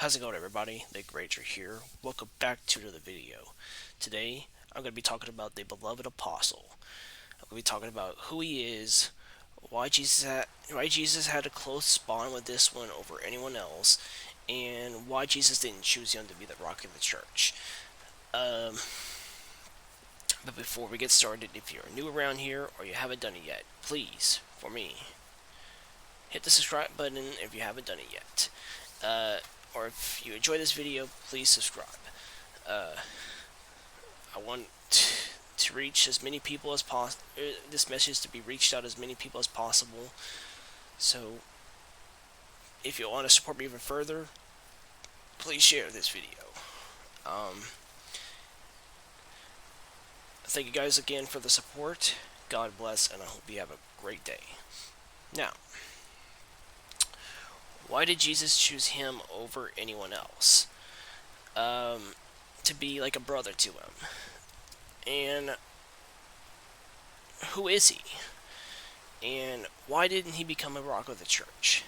How's it going, everybody? Nick Ranger here. Welcome back to another video. Today, I'm going to be talking about the beloved apostle. I'm going to be talking about who he is, why Jesus had a close bond with this one over anyone else, and why Jesus didn't choose him to be the rock of the church. Um, but before we get started, if you're new around here or you haven't done it yet, please, for me, hit the subscribe button if you haven't done it yet. Or if you enjoy this video, please subscribe. I want to reach as many people as possible. This message to be reached out as many people as possible. So, if you want to support me even further, please share this video. Thank you guys again for the support. God bless, and I hope you have a great day. Now, why did Jesus choose him over anyone else? To be like a brother to him. And who is he? And why didn't he become a rock of the church?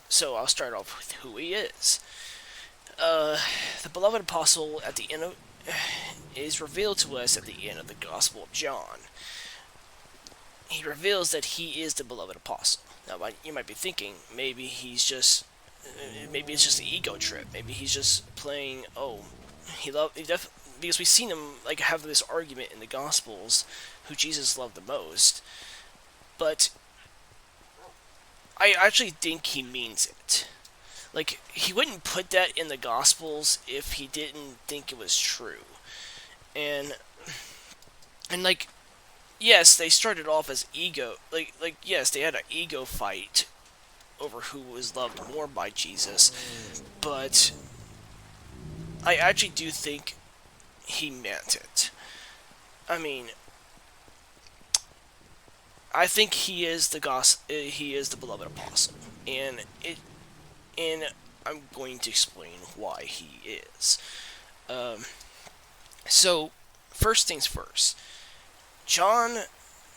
So I'll start off with who he is. The beloved apostle at the end of is revealed to us at the end of the Gospel of John. He reveals that he is the beloved apostle. Now, you might be thinking, maybe it's just an ego trip. Maybe he's just playing. Oh, because we've seen him have this argument in the Gospels, who Jesus loved the most. But I actually think he means it. He wouldn't put that in the Gospels if he didn't think it was true. And yes, they started off as ego. Yes, they had an ego fight over who was loved more by Jesus. But I actually do think he meant it. I mean, I think he is he is the beloved apostle, and I'm going to explain why he is. So, first things first.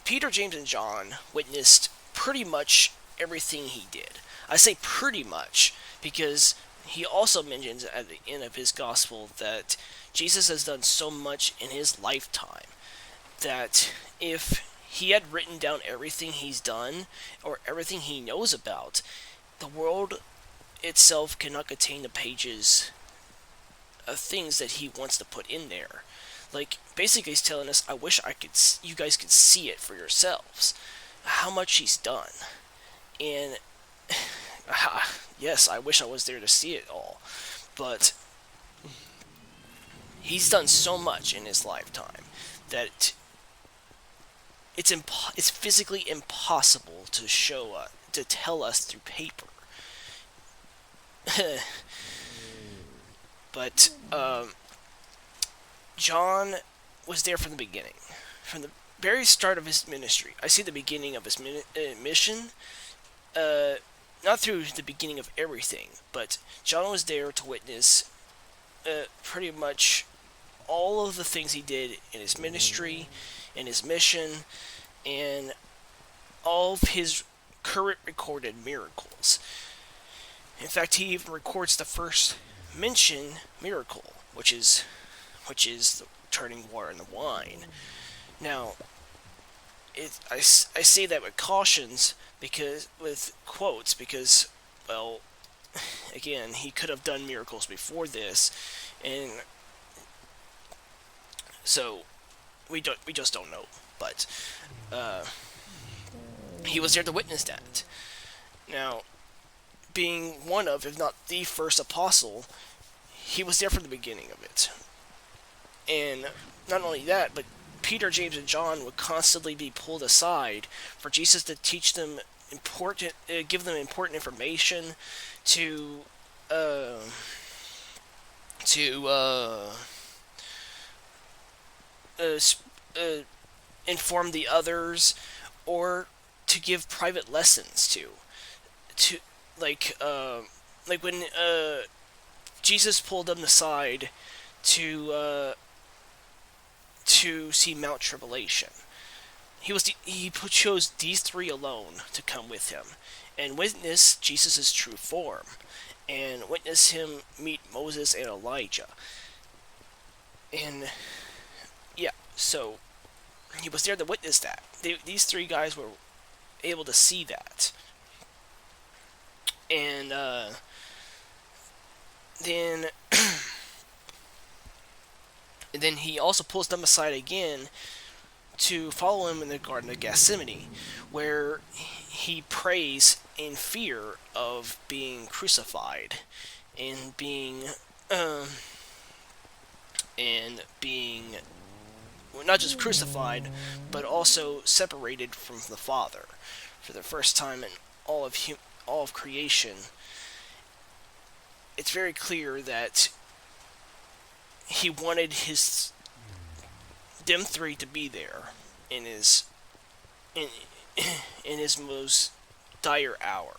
Peter, James, and John witnessed pretty much everything he did. I say pretty much because he also mentions at the end of his gospel that Jesus has done so much in his lifetime that if he had written down everything he's done or everything he knows about, the world itself cannot contain the pages of things that he wants to put in there. Basically he's telling us, I wish you guys could see it for yourselves, how much he's done. And yes, I wish I was there to see it all. But he's done so much in his lifetime that it's physically impossible to tell us through paper. But John was there from the beginning, from the very start of his ministry. I see the beginning of his mission, not through the beginning of everything, but John was there to witness pretty much all of the things he did in his ministry, in his mission, and all of his current recorded miracles. In fact, he even records the first mention miracle, which is the turning water into wine. Now, I say that with cautions, with quotes, because, well, again, he could have done miracles before this, and so we just don't know. But he was there to witness that. Now, being one of, if not the first apostle, he was there from the beginning of it. And not only that, but Peter, James, and John would constantly be pulled aside for Jesus to teach them give them important information to inform the others, or to give private lessons to when Jesus pulled them aside to see Mount Tribulation. chose these three alone to come with him and witness Jesus' true form and witness him meet Moses and Elijah. And yeah, so he was there to witness that. These three guys were able to see that. And then and then he also pulls them aside again to follow him in the Garden of Gethsemane, where he prays in fear of being crucified and being well, not just crucified, but also separated from the Father for the first time in all of creation. It's very clear that he wanted them three to be there in his in in his most dire hour.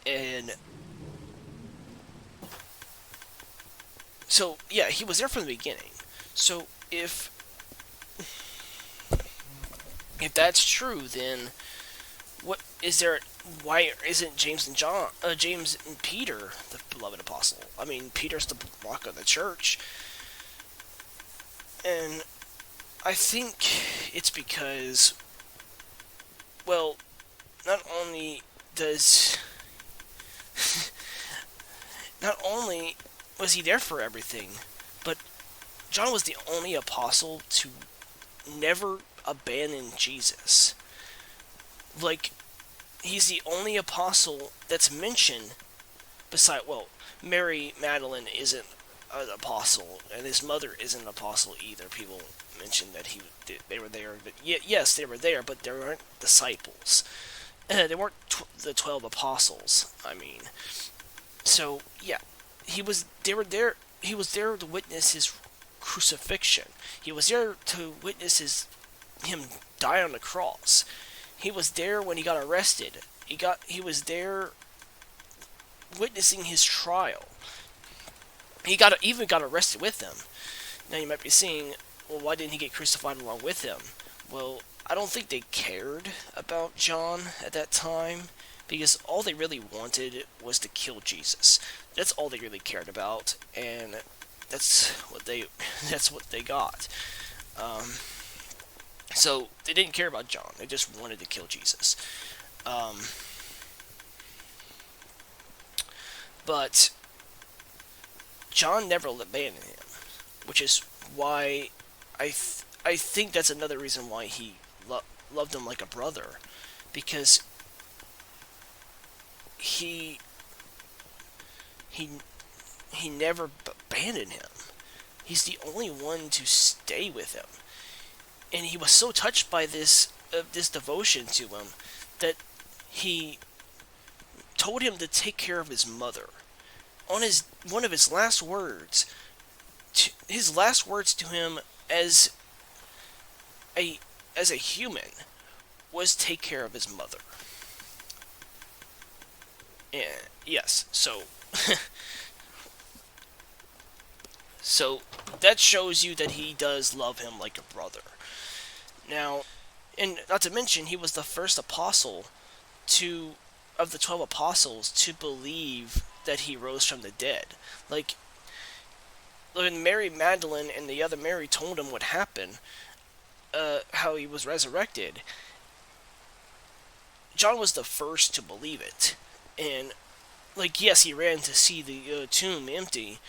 And so yeah, he was there from the beginning. So if that's true, then what is there? Why isn't James and Peter the beloved apostle? I mean, Peter's the rock of the church, and I think it's because, well, not only does not only was he there for everything, but John was the only apostle to never abandon Jesus. Like, he's the only apostle that's mentioned beside, well, Mary Magdalene isn't an apostle, and his mother isn't an apostle either. People mention that they were there, but yes, they were there, but they weren't disciples. They weren't the 12 apostles. I mean, so yeah, they were there. He was there to witness his crucifixion. He was there to witness him die on the cross. He was there when he got arrested. He was there witnessing his trial. He even got arrested with them. Now you might be saying, well, why didn't he get crucified along with him? Well, I don't think they cared about John at that time, because all they really wanted was to kill Jesus. That's all they really cared about, and that's what they got. So they didn't care about John. They just wanted to kill Jesus. But John never abandoned him, which is why I think that's another reason why he loved him like a brother, because he never abandoned him. He's the only one to stay with him, and he was so touched by this devotion to him that he told him to take care of his mother. On one of his last words, his last words to him as a human was take care of his mother. And yes, so so that shows you that he does love him like a brother. Now, and not to mention, he was the first apostle of the 12 apostles to believe that he rose from the dead. Like, when Mary Magdalene and the other Mary told him what happened, how he was resurrected, John was the first to believe it. And, like, yes, he ran to see the tomb empty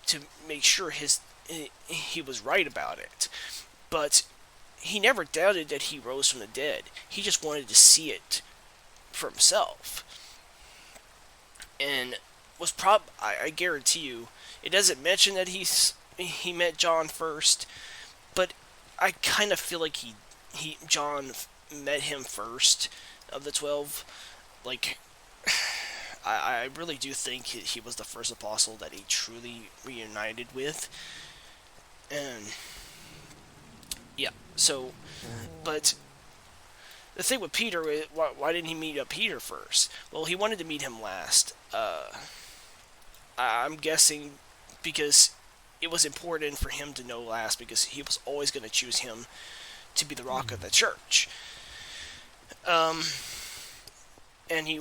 to make sure he was right about it. But he never doubted that he rose from the dead. He just wanted to see it for himself. And I guarantee you, it doesn't mention that he met John first, but I kind of feel like John met him first of the 12. Like, I really do think he was the first apostle that he truly reunited with. And yeah, so, but the thing with Peter, why didn't he meet up Peter first? Well, he wanted to meet him last. I'm guessing because it was important for him to know last, because he was always going to choose him to be the rock of the church. Um, and he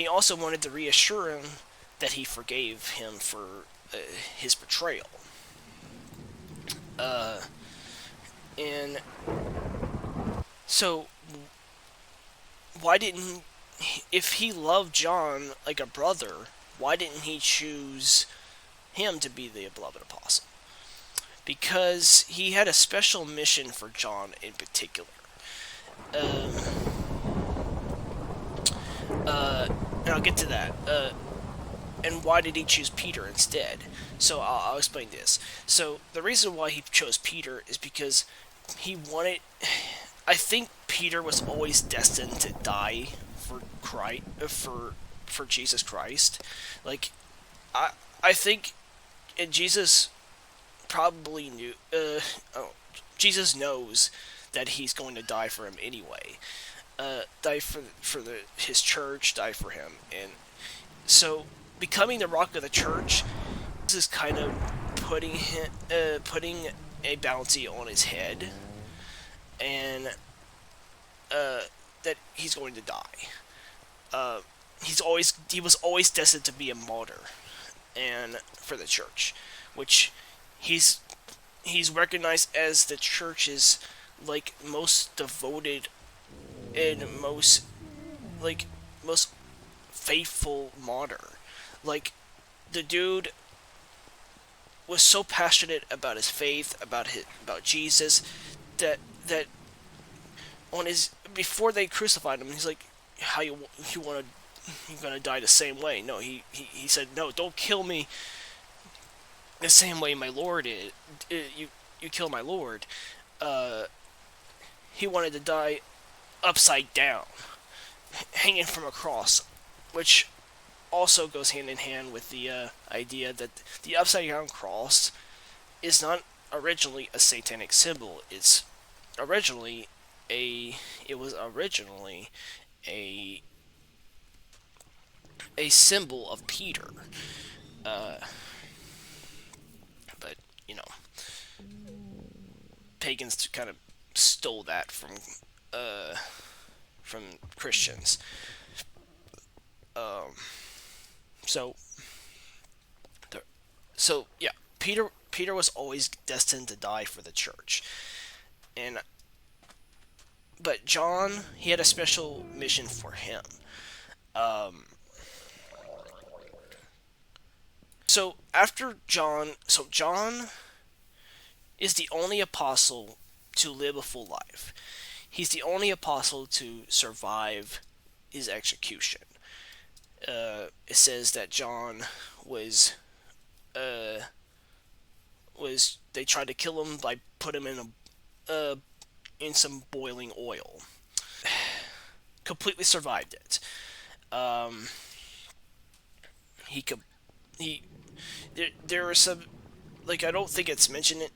also wanted to reassure him that he forgave him for his betrayal. Uh, and so, why didn't if he loved John like a brother, why didn't he choose him to be the beloved apostle? Because he had a special mission for John in particular. Um, and I'll get to that. And why did he choose Peter instead? So I'll explain this. So the reason why he chose Peter is because he wanted. I think Peter was always destined to die for Christ, for Jesus Christ. Like I I think Jesus probably knew. Jesus knows that he's going to die for him anyway. Die for his church, die for him, and so becoming the rock of the church, this is kind of putting a bounty on his head, and that he's going to die. He was always destined to be a martyr, and for the church, which he's recognized as the church's like most devoted and most faithful martyr. Like the dude was so passionate about his faith, about Jesus, that on his before they crucified him, he's like, "How you want to you're gonna die the same way?" No, he said, "No, don't kill me the same way my Lord is. You kill my Lord." He wanted to die upside down, hanging from a cross, which also goes hand in hand with the idea that the upside down cross is not originally a satanic symbol. Originally it was originally a symbol of Peter. Uh, but you know, pagans kind of stole that from Christians. Um, so yeah, Peter was always destined to die for the church, and but John, he had a special mission for him. Um, so John is the only apostle to live a full life. He's the only apostle to survive his execution. It says that John was uh, they tried to kill him by put him in some boiling oil. Completely survived it. Um, he could he there are some, like, I don't think it's mentioned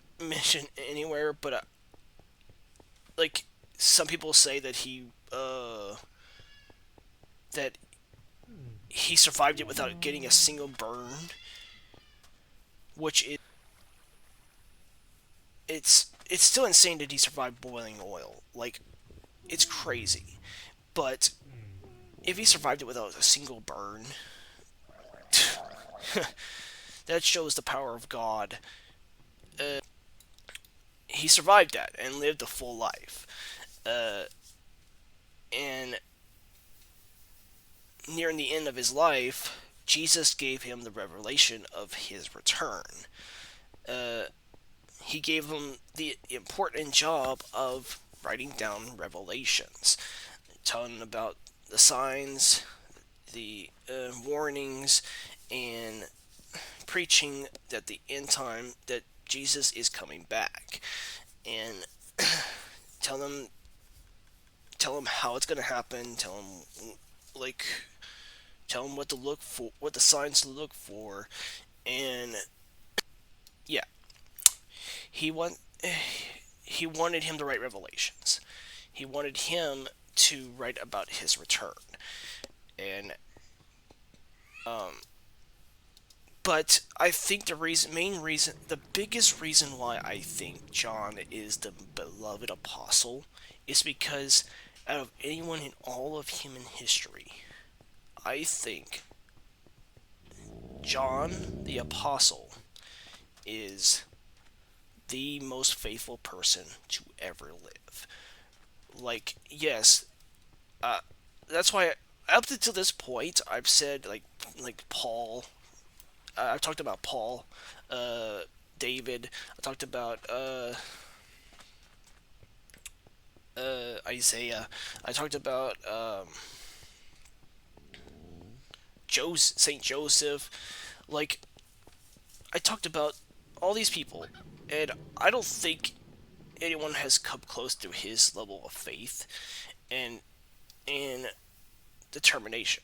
anywhere, but like some people say that that he survived it without getting a single burn, which it's still insane that he survived boiling oil. Like, it's crazy. But if he survived it without a single burn, that shows the power of God. He survived that and lived a full life. And nearing the end of his life, Jesus gave him the revelation of his return. He gave him the important job of writing down revelations, telling about the signs, the warnings, and preaching that the end time that Jesus is coming back, and tell them how it's gonna happen. Like tell them what to look for, what the signs to look for, and yeah, he want he wanted him to write revelations. He wanted him to write about his return, and But I think main reason, the biggest reason why I think John is the beloved apostle is because out of anyone in all of human history, I think John the apostle is the most faithful person to ever live. Like, yes, uh, that's why up to this point I've said like Paul. I've talked about Paul, uh, David. I talked about Isaiah. I talked about Saint Joseph. Like, I talked about all these people, and I don't think anyone has come close to his level of faith and and determination.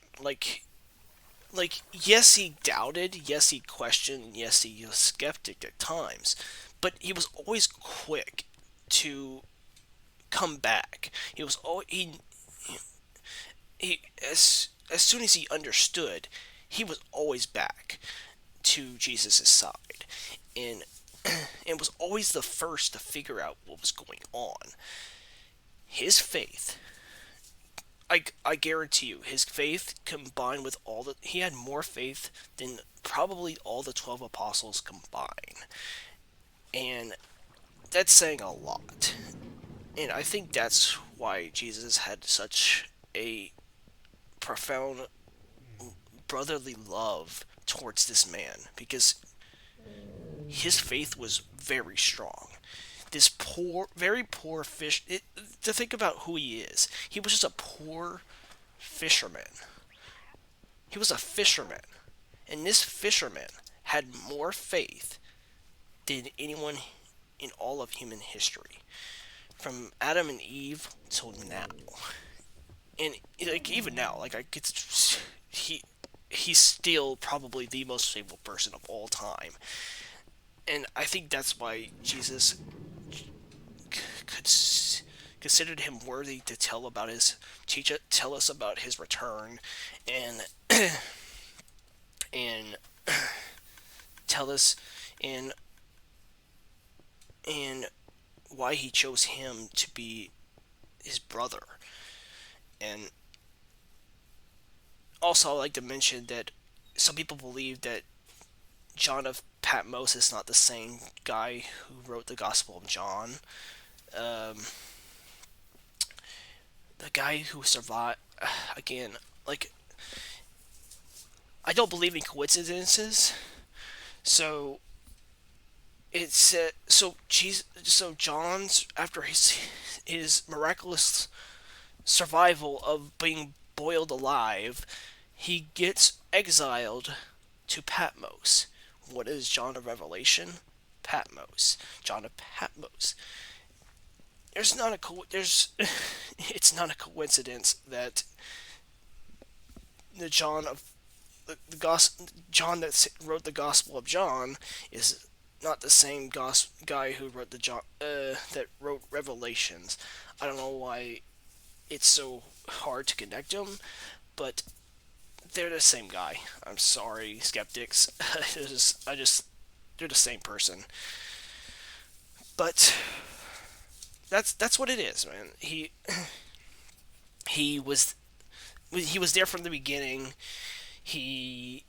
Yes, he doubted, yes, he questioned, yes, he was skeptic at times, but he was always quick to come back. He was always he as soon as he understood, he was always back to Jesus' side, and and was always the first to figure out what was going on. His faith, I guarantee you, his faith combined with he had more faith than probably all the 12 apostles combined. And that's saying a lot. And I think that's why Jesus had such a profound brotherly love towards this man, because his faith was very strong. This poor, very poor fish. To think about who he was just a poor fisherman. He was a fisherman. And this fisherman had more faith than anyone in all of human history. From Adam and Eve till now. And like even now, like I could he he's still probably the most faithful person of all time. And I think that's why Jesus considered him worthy to tell us about his return, and and tell us and and why he chose him to be his brother. And also, I'd like to mention that some people believe that John of Patmos is not the same guy who wrote the Gospel of John. Um, the guy who survived, again, like, I don't believe in coincidences. So so John's, after his miraculous survival of being boiled alive, he gets exiled to Patmos. What is John of Revelation? Patmos. John of Patmos. There's not a there's it's not a coincidence that the John of the John that wrote the Gospel of John is not the same guy who wrote that wrote Revelations. I don't know why it's so hard to connect them, but they're the same guy. I'm sorry, skeptics. They're the same person. But that's what it is, man. He was he was there from the beginning. He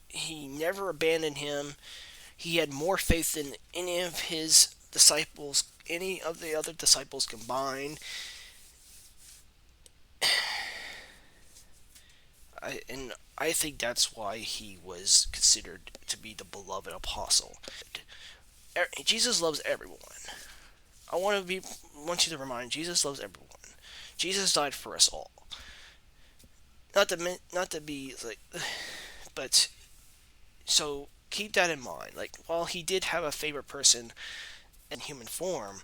he never abandoned him. He had more faith than any of the other disciples combined. I think that's why he was considered to be the beloved apostle. Jesus loves everyone. I want you to remind Jesus loves everyone. Jesus died for us all. Not to be like, but so keep that in mind. Like, while he did have a favorite person in human form,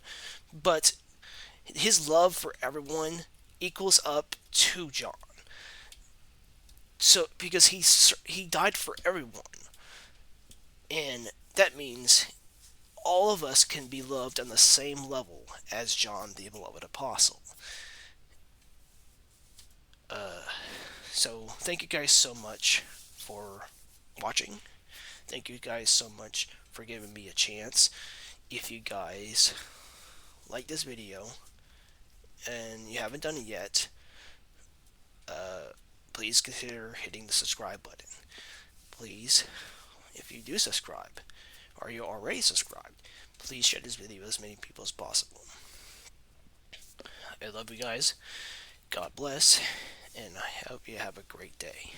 but his love for everyone equals up to John. So because he died for everyone, and that means all of us can be loved on the same level as John the beloved apostle. So thank you guys so much for watching. Thank you guys so much for giving me a chance. If you guys like this video and you haven't done it yet, please consider hitting the subscribe button. Please, if you do subscribe, or you're already subscribed, please share this video with as many people as possible. I love you guys. God bless, and I hope you have a great day.